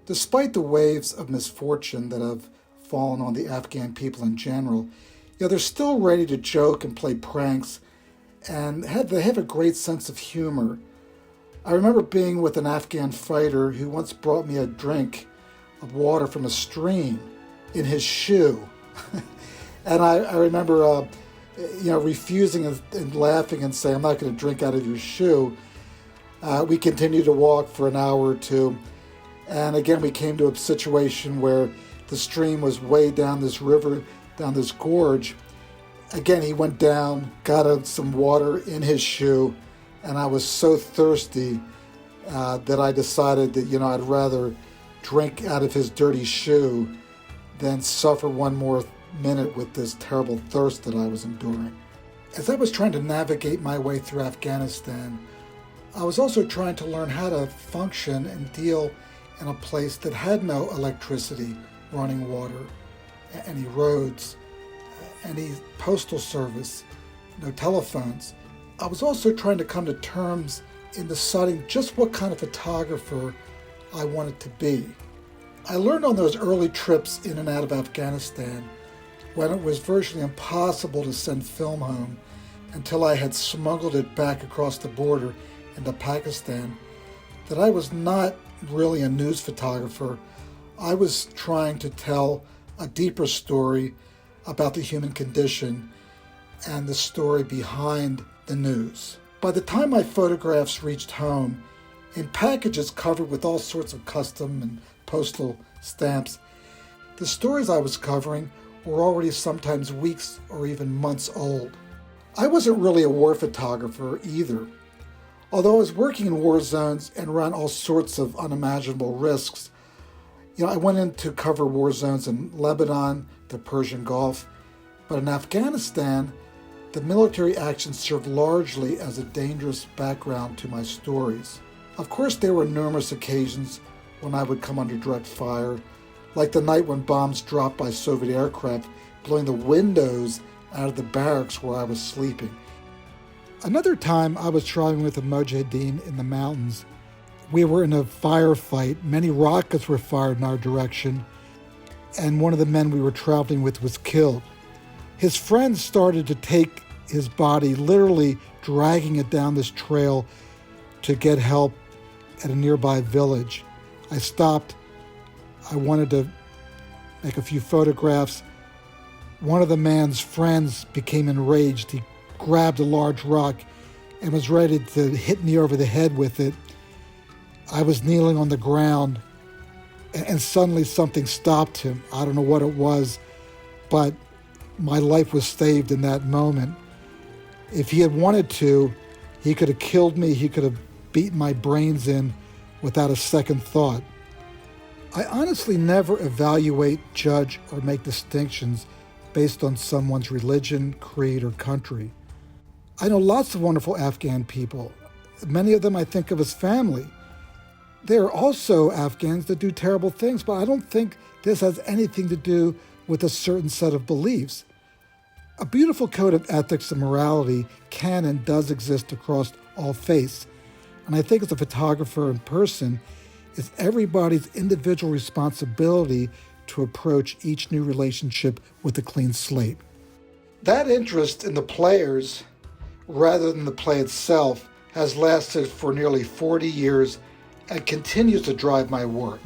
Despite the waves of misfortune that have fallen on the Afghan people in general, they're still ready to joke and play pranks, and they have a great sense of humor. I remember being with an Afghan fighter who once brought me a drink of water from a stream in his shoe. And I remember refusing and laughing and saying, "I'm not going to drink out of your shoe." We continued to walk for an hour or two. And again, we came to a situation where the stream was way down this river, down this gorge. Again, he went down, got some water in his shoe, and I was so thirsty that I decided that, I'd rather drink out of his dirty shoe than suffer one more minute with this terrible thirst that I was enduring. As I was trying to navigate my way through Afghanistan, I was also trying to learn how to function and deal in a place that had no electricity, running water, any roads, any postal service, no telephones. I was also trying to come to terms in deciding just what kind of photographer I wanted to be. I learned on those early trips in and out of Afghanistan, when it was virtually impossible to send film home until I had smuggled it back across the border into Pakistan, that I was not really a news photographer. I was trying to tell a deeper story about the human condition and the story behind the news. By the time my photographs reached home, in packages covered with all sorts of custom and postal stamps, the stories I was covering were already sometimes weeks or even months old. I wasn't really a war photographer either. Although I was working in war zones and ran all sorts of unimaginable risks, I went in to cover war zones in Lebanon, the Persian Gulf, but in Afghanistan, the military action served largely as a dangerous background to my stories. Of course, there were numerous occasions when I would come under direct fire, like the night when bombs dropped by Soviet aircraft, blowing the windows out of the barracks where I was sleeping. Another time I was traveling with the Mujahideen in the mountains. We were in a firefight. Many rockets were fired in our direction, and one of the men we were traveling with was killed. His friends started to take his body, literally dragging it down this trail to get help at a nearby village. I stopped. I wanted to make a few photographs. One of the man's friends became enraged. He grabbed a large rock and was ready to hit me over the head with it. I was kneeling on the ground, and suddenly something stopped him. I don't know what it was, but my life was saved in that moment. If he had wanted to, he could have killed me. He could have beaten my brains in without a second thought. I honestly never evaluate, judge, or make distinctions based on someone's religion, creed, or country. I know lots of wonderful Afghan people. Many of them I think of as family. There are also Afghans that do terrible things, but I don't think this has anything to do with a certain set of beliefs. A beautiful code of ethics and morality can and does exist across all faiths, and I think as a photographer in person, it's everybody's individual responsibility to approach each new relationship with a clean slate. That interest in the players, rather than the play itself, has lasted for nearly 40 years and continues to drive my work.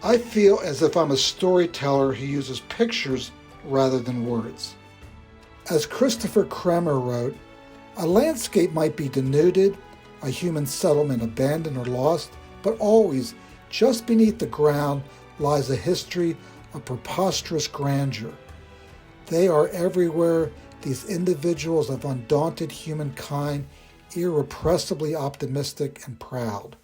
I feel as if I'm a storyteller who uses pictures rather than words. As Christopher Kremer wrote, a landscape might be denuded, a human settlement abandoned or lost, but always, just beneath the ground, lies a history of preposterous grandeur. They are everywhere, these individuals of undaunted humankind, irrepressibly optimistic and proud.